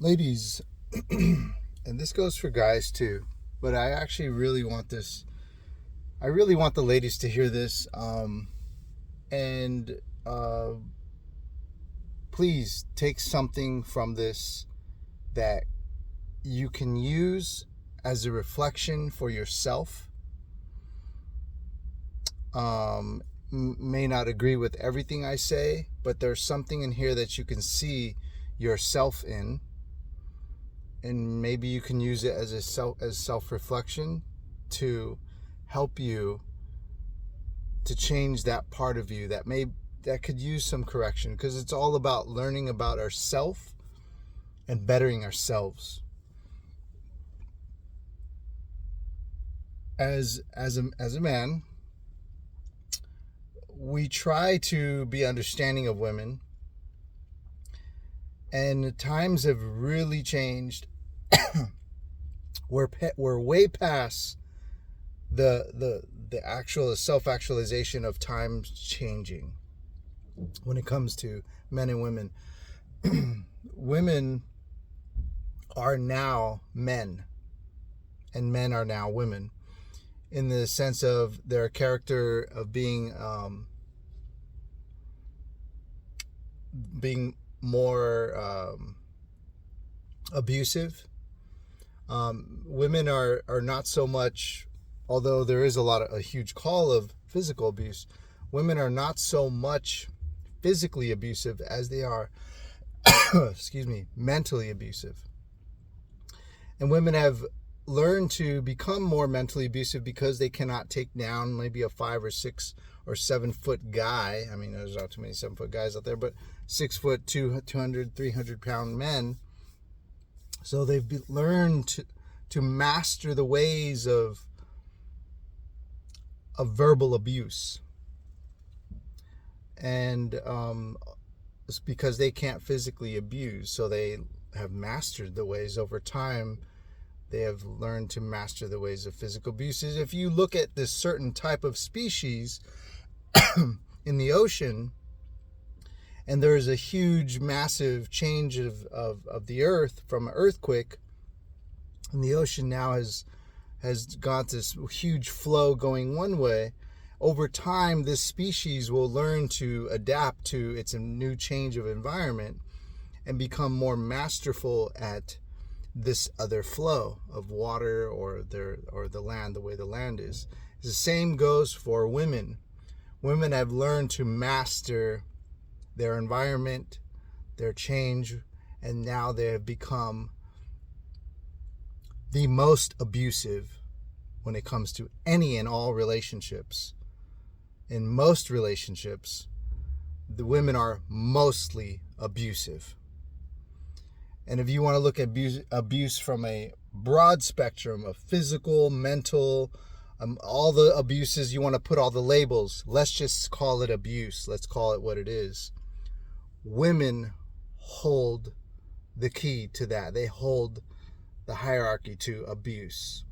Ladies, and this goes for guys too, but I actually really want this. I really want the ladies to hear this. And please take something from this that you can use as a reflection for yourself. May not agree with everything I say, but there's something in here that you can see yourself in, and maybe you can use it as self-reflection to help you to change that part of you that could use some correction, because it's all about learning about ourselves and bettering ourselves. As a man, we try to be understanding of women, and times have really changed. We're way past the actual self-actualization of times changing when it comes to men and women. Women are now men, and men are now women, in the sense of their character of being more abusive. Women are not so much, although there is a huge call of physical abuse. Women are not so much physically abusive as they are excuse me, mentally abusive. And women have learned to become more mentally abusive because they cannot take down maybe a 5 or 6 or 7 foot guy. I mean, there's not too many 7 foot guys out there, but 6 foot, 200, 300 pound men. So they've learned to master the ways of verbal abuse. And it's because they can't physically abuse, so they have mastered the ways over time. They have learned to master the ways of physical abuse. If you look at this certain type of species in the ocean, and there is a huge, massive change of the earth from an earthquake, and the ocean now has got this huge flow going one way. Over time, this species will learn to adapt to its new change of environment and become more masterful at this other flow of water or the land, the way the land is. The same goes for women. Women have learned to master their environment, their change, and now they have become the most abusive when it comes to any and all relationships. In most relationships, the women are mostly abusive. And if you want to look at abuse from a broad spectrum of physical, mental, all the abuses, you want to put all the labels. Let's just call it abuse. Let's call it what it is. Women hold the key to that. They hold the hierarchy to abuse.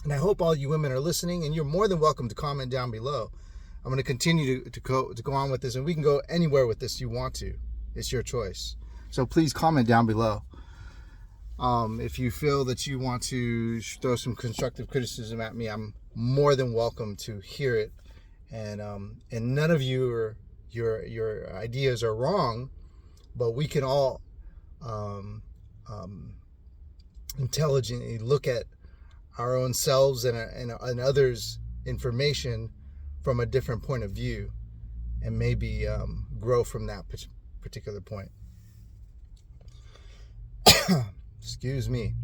And I hope all you women are listening, and you're more than welcome to comment down below. I'm going to continue to go on with this, and we can go anywhere with this you want to. It's your choice. So please comment down below. If you feel that you want to throw some constructive criticism at me, I'm more than welcome to hear it. And none of your ideas are wrong, but we can all intelligently look at our own selves and others' information from a different point of view, and maybe grow from that particular point. Excuse me.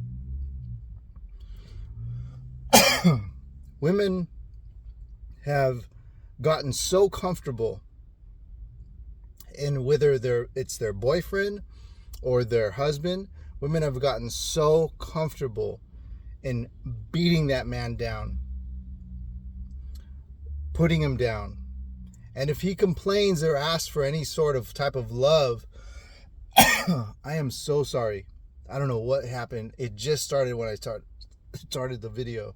Women have gotten so comfortable in whether it's their boyfriend or their husband. Women have gotten so comfortable in beating that man down, putting him down. And if he complains or asks for any sort of type of love, I am so sorry. I don't know what happened. It just started when I started the video,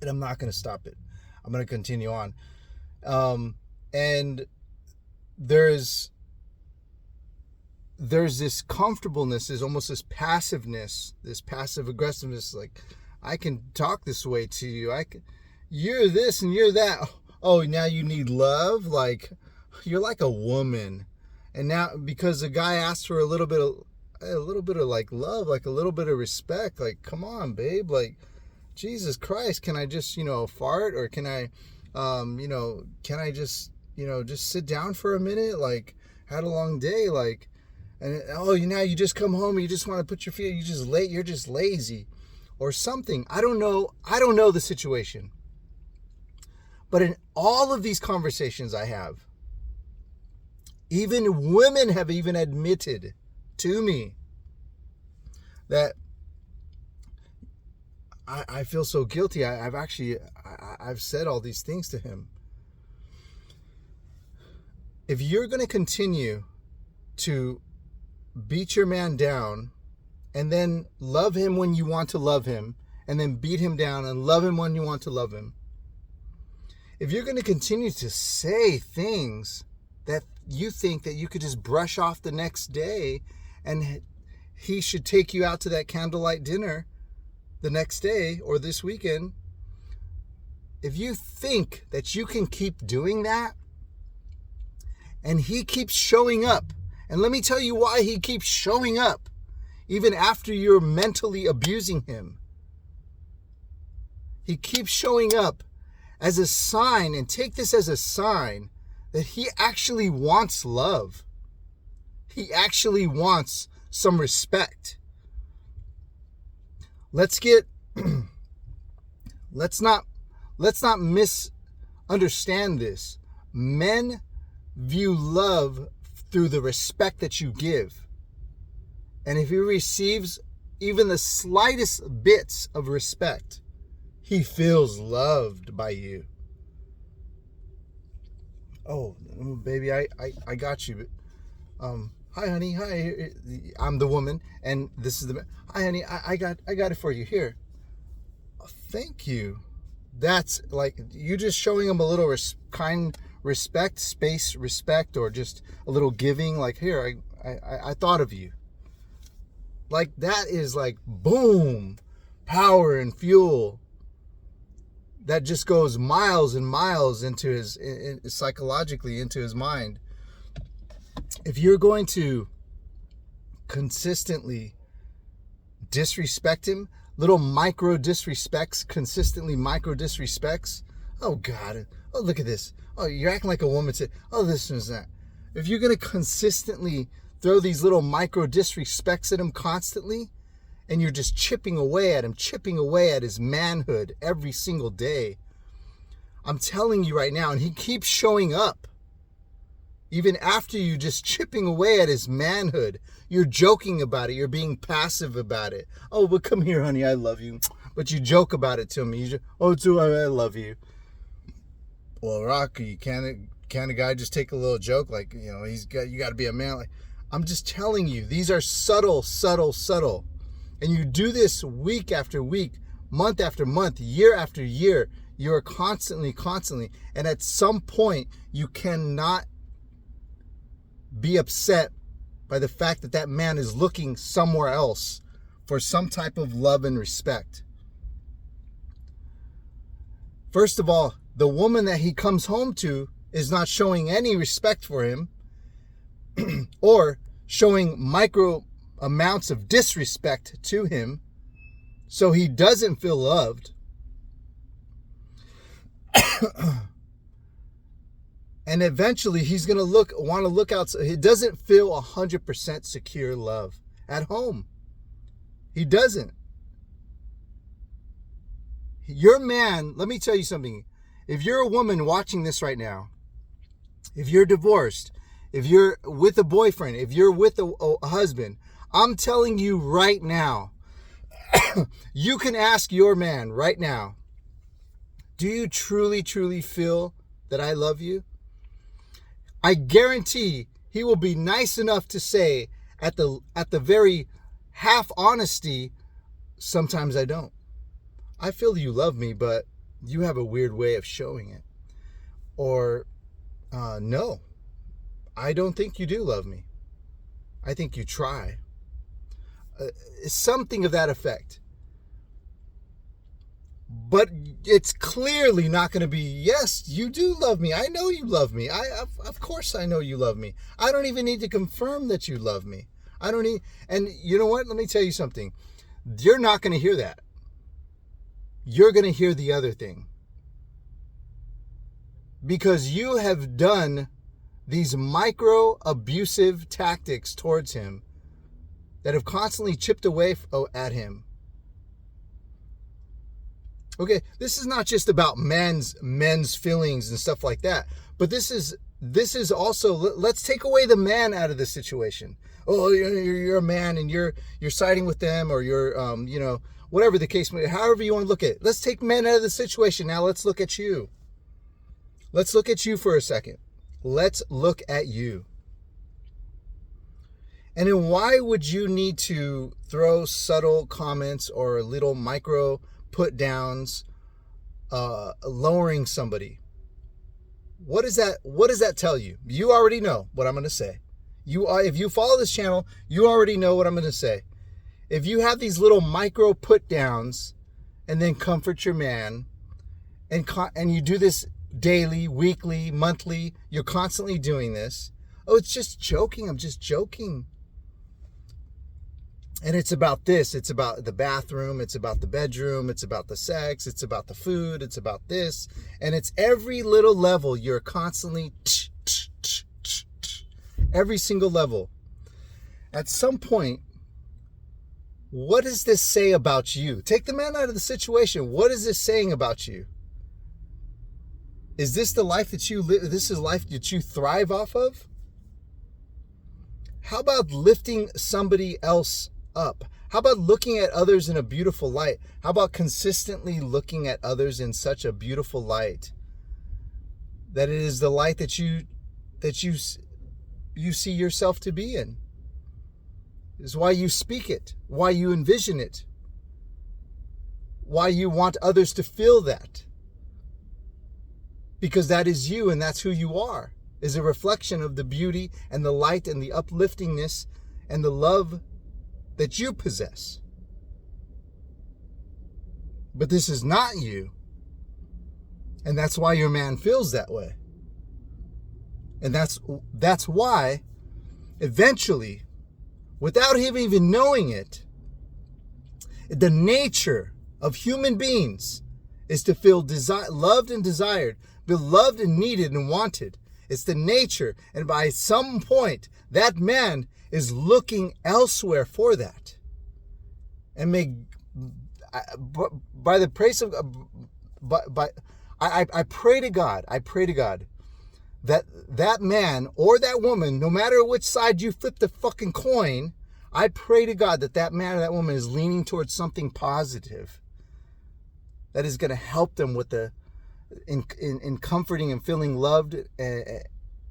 and I'm not going to stop it. I'm going to continue on. And there's there's this comfortableness, there's almost this passiveness, this passive aggressiveness. Like, I can talk this way to you. You're this and you're that. Oh, now you need love? Like, you're like a woman. And now, because the guy asked for a little bit of like love, like a little bit of respect, like, come on, babe, like, Jesus Christ, can I just, fart? Or can I, can I just, just sit down for a minute? Like, had a long day, like, and now you just come home and you just want to put your feet, you're just lazy or something. I don't know the situation. But in all of these conversations I have, even women have even admitted to me that I feel so guilty. I've said all these things to him. If you're going to continue to beat your man down and then love him when you want to love him, and then beat him down and love him when you want to love him, if you're going to continue to say things that you think that you could just brush off the next day, and he should take you out to that candlelight dinner the next day or this weekend, if you think that you can keep doing that, and he keeps showing up, and let me tell you why he keeps showing up, even after you're mentally abusing him. He keeps showing up as a sign, and take this as a sign, that he actually wants love. He actually wants some respect. Let's not misunderstand this. Men view love through the respect that you give. And if he receives even the slightest bits of respect, he feels loved by you. Oh, baby, I got you. Hi, honey. Hi, I'm the woman, and this is the man. Hi, honey. I got it for you. Here. Oh, thank you. That's like you just showing him a little kind respect, space respect, or just a little giving. Like, here, I thought of you. Like, that is like boom, power and fuel. That just goes miles and miles into his psychologically into his mind. If you're going to consistently disrespect him, little micro disrespects, oh God, oh look at this, oh you're acting like a woman, oh this and that. If you're going to consistently throw these little micro disrespects at him constantly, and you're just chipping away at him, chipping away at his manhood every single day, I'm telling you right now, and he keeps showing up. Even after you just chipping away at his manhood, you're joking about it. You're being passive about it. Oh, but come here, honey, I love you. But you joke about it to me. I love you. Well, Rocky, can a guy just take a little joke? Like, you got to be a man. Like, I'm just telling you, these are subtle. And you do this week after week, month after month, year after year. You're constantly. And at some point, you cannot be upset by the fact that man is looking somewhere else for some type of love and respect. First of all, the woman that he comes home to is not showing any respect for him or showing micro amounts of disrespect to him, so he doesn't feel loved. And eventually he's going to want to look outside. He doesn't feel 100% secure love at home. He doesn't. Your man, let me tell you something. If you're a woman watching this right now, if you're divorced, if you're with a boyfriend, if you're with a husband, I'm telling you right now, you can ask your man right now, do you truly feel that I love you? I guarantee he will be nice enough to say at the very half honesty, sometimes I don't. I feel you love me, but you have a weird way of showing it. Or, no, I don't think you do love me. I think you try. Something of that effect. But it's clearly not going to be, yes, you do love me. I know you love me. Of course I know you love me. I don't even need to confirm that you love me. I don't need, and you know what? Let me tell you something. You're not going to hear that. You're going to hear the other thing. Because you have done these micro abusive tactics towards him that have constantly chipped away at him. Okay, this is not just about men's feelings and stuff like that, but this is also, let's take away the man out of the situation. Oh, you're a man and you're siding with them, or you're whatever the case may be, however you want to look at it. Let's take men out of the situation. Now let's look at you. Let's look at you for a second. Let's look at you. And then why would you need to throw subtle comments or little micro put downs, lowering somebody? What does that tell you? You already know what I'm going to say. If you follow this channel, you already know what I'm going to say. If you have these little micro put downs and then comfort your man, and you do this daily, weekly, monthly, you're constantly doing this. Oh, it's just joking. I'm just joking. And it's about this. It's about the bathroom. It's about the bedroom. It's about the sex. It's about the food. It's about this. And it's every little level. You're constantly, every single level. At some point, what does this say about you? Take the man out of the situation. What is this saying about you? Is this the life that you live? This is life that you thrive off of? How about lifting somebody else up? How about looking at others in a beautiful light? How about consistently looking at others in such a beautiful light that it is the light that you see yourself to be in? Is why you speak it, why you envision it, why you want others to feel that. Because that is you and that's who you are, is a reflection of the beauty and the light and the upliftingness and the love that you possess. But this is not you. And that's why your man feels that way. And that's why eventually, without him even knowing it, the nature of human beings is to feel loved and desired, feel loved and needed and wanted. It's the nature. And by some point, that man is looking elsewhere for that. And by the grace of, I pray to God, that man or that woman, no matter which side you flip the fucking coin, I pray to God that man or that woman is leaning towards something positive that is going to help them with in comforting and feeling loved.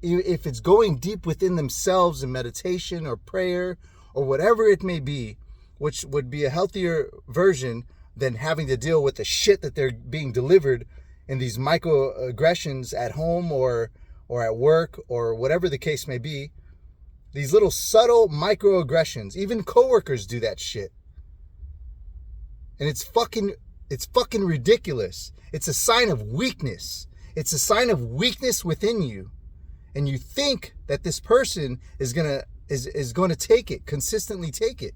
If it's going deep within themselves in meditation or prayer or whatever it may be, which would be a healthier version than having to deal with the shit that they're being delivered in these microaggressions at home or at work or whatever the case may be. These little subtle microaggressions. Even coworkers do that shit. And it's fucking ridiculous. It's a sign of weakness. It's a sign of weakness within you. And you think that this person is gonna take it, consistently take it.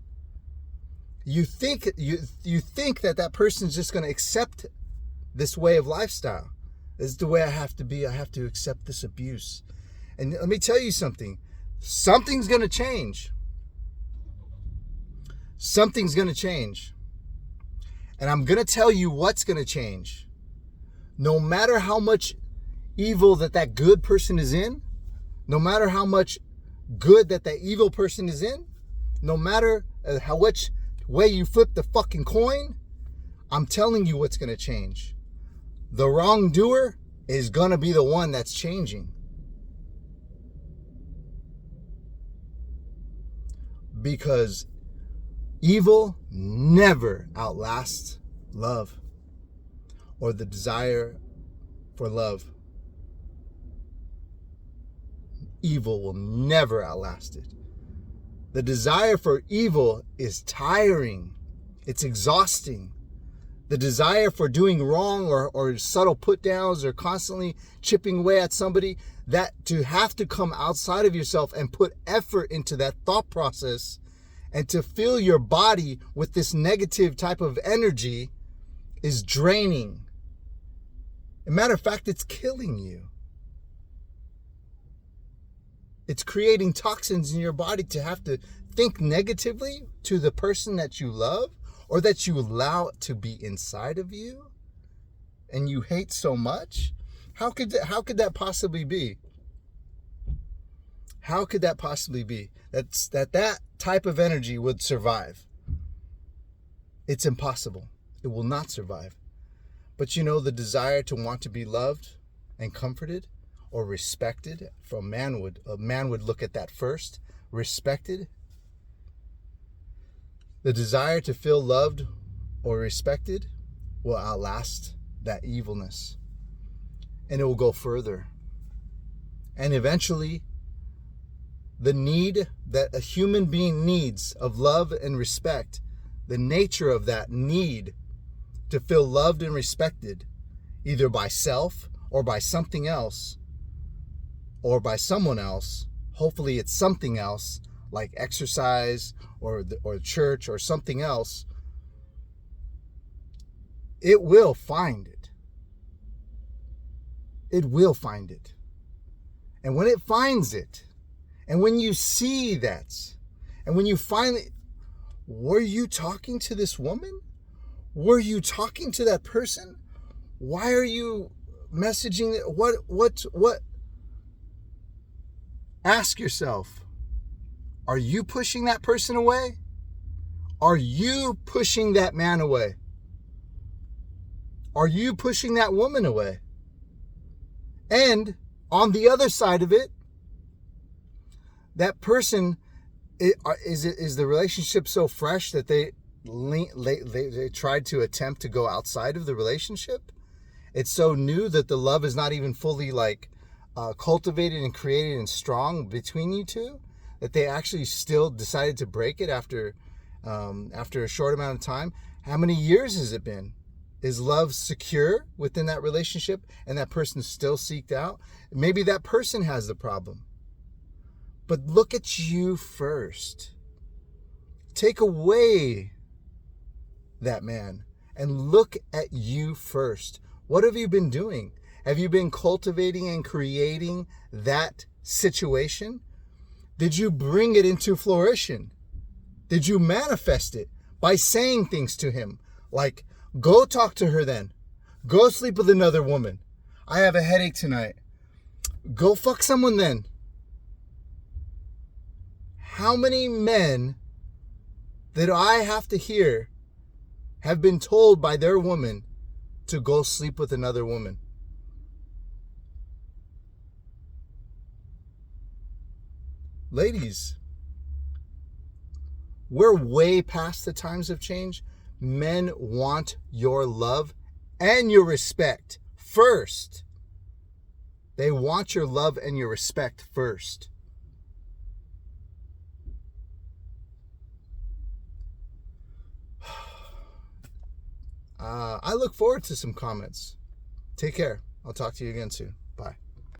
You think that person's just gonna accept this way of lifestyle. This is the way I have to be. I have to accept this abuse. And let me tell you something. Something's gonna change. Something's gonna change. And I'm gonna tell you what's gonna change. No matter how much evil that good person is in, no matter how much good that evil person is in, no matter how which way you flip the fucking coin, I'm telling you what's going to change. The wrongdoer is going to be the one that's changing. Because evil never outlasts love or the desire for love. Evil will never outlast it. The desire for evil is tiring. It's exhausting. The desire for doing wrong or subtle put downs or constantly chipping away at somebody, that to have to come outside of yourself and put effort into that thought process and to fill your body with this negative type of energy is draining. As a matter of fact, it's killing you. It's creating toxins in your body to have to think negatively to the person that you love or that you allow to be inside of you and you hate so much. How could that possibly be? How could that possibly be? That type of energy would survive. It's impossible. It will not survive. But the desire to want to be loved and comforted or respected from a man would look at that first. Respected. The desire to feel loved or respected will outlast that evilness. And it will go further. And eventually, the need that a human being needs of love and respect, the nature of that need to feel loved and respected, either by self or by something else, or by someone else. Hopefully it's something else, like exercise or church or something else. It will find it. It will find it. And when it finds it, and when you see that, and when you finally, were you talking to this woman? Were you talking to that person? Why are you messaging? What? Ask yourself, are you pushing that person away? Are you pushing that man away? Are you pushing that woman away? And on the other side of it, that person, is the relationship so fresh that they tried to attempt to go outside of the relationship? It's so new that the love is not even fully cultivated and created and strong between you two, that they actually still decided to break it after a short amount of time. How many years has it been? Is love secure within that relationship and that person still seeked out? Maybe that person has the problem. But look at you first. Take away that man and look at you first. What have you been doing? Have you been cultivating and creating that situation? Did you bring it into flourishing? Did you manifest it by saying things to him like, go talk to her then. Go sleep with another woman. I have a headache tonight. Go fuck someone then. How many men that I have to hear have been told by their woman to go sleep with another woman? Ladies, we're way past the times of change. Men want your love and your respect first. They want your love and your respect first. I look forward to some comments. Take care. I'll talk to you again soon.